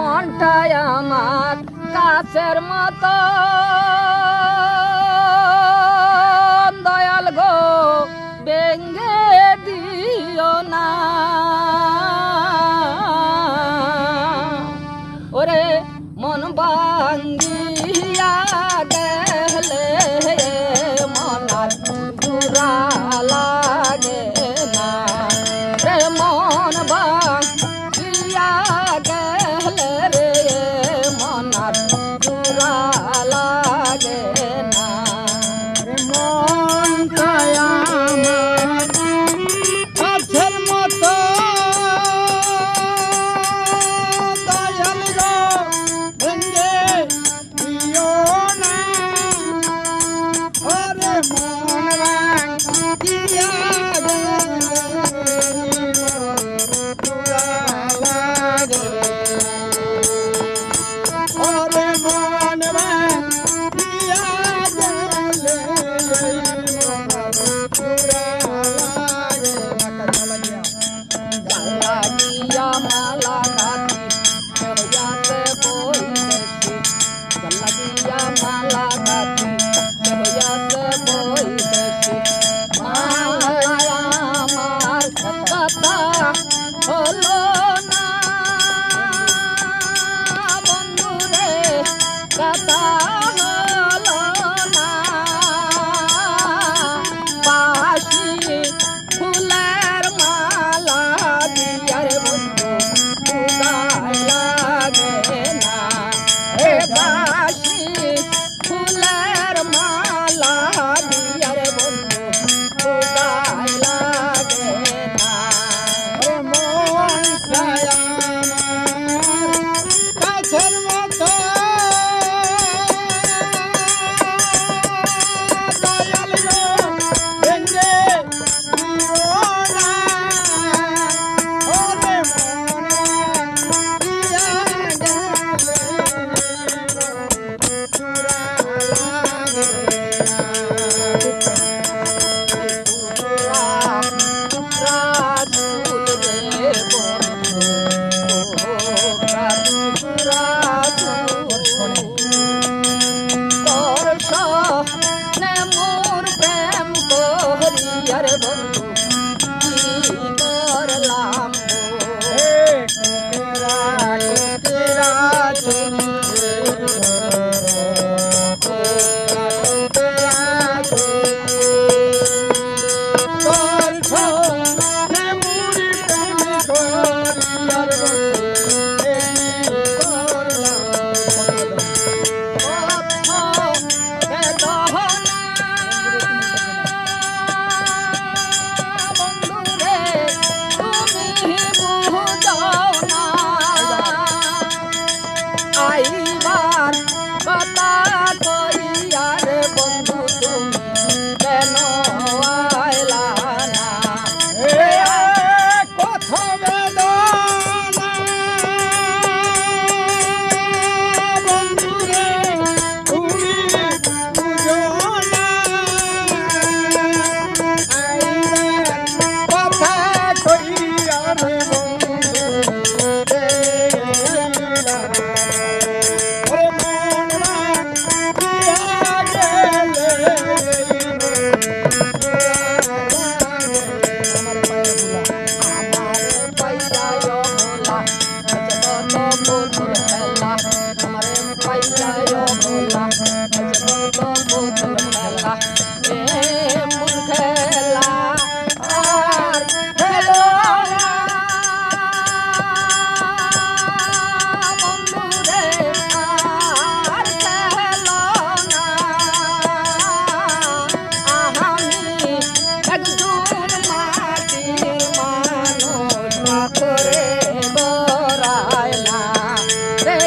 মনটাই আমার কাছের মতো দয়াল গো বেঙ্গে দিও না ওরে মন ভাঙ্গিয়া গেলে মনার জুড়া লাগে না রে মন ভাঙ্গিয়া গেলে রে মনার জুড়া লাগে না রে মনটাই আমার কাছের মতো দয়াল গো ভেঙ্গে দিও না ওরে মন ভাঙ্গিয়া লাগে ওরে মন ভাঙ্গিয়া গেলে লাগিয়া মালা গাছি হইয়াতে বইতেছি লাগিয়া মালা গাছি হইয়াতে বইতেছি মালা আমার কথা হলো না বন্ধুরে কথা হলো না বাসি ফুলের মালা দিয়ার বন্ধু উদায় লাগে না হে বাসি ফুলের মালা দিয়ার বন্ধু উদায় লাগে না ওরে মনটাই আমার কাছের মতো দয়াল গো ভেঙ্গে দিও না ওরে মন ভাঙ্গিয়া গেলে চূড়া লাগে আইবার কথা কইয়ার বন্ধু তুমি কেন আইলা না কত বেদনা বন্ধুরে তুমি বুঝো না আইবার কথা কইয়া রে বন্ধু দেলা ওরে মন ভাঙ্গিয়া গেলে আমার পাইয়ায় ভোলা কত পুতুল খেলা আমার পাইয়ায় ভোলা কত পুতুল খেলা এ মন খেলা আর খেলো না বন্ধুরে আর খেলো না আমি একজন মাটির মানুষ পাথরে গড়ায় না রে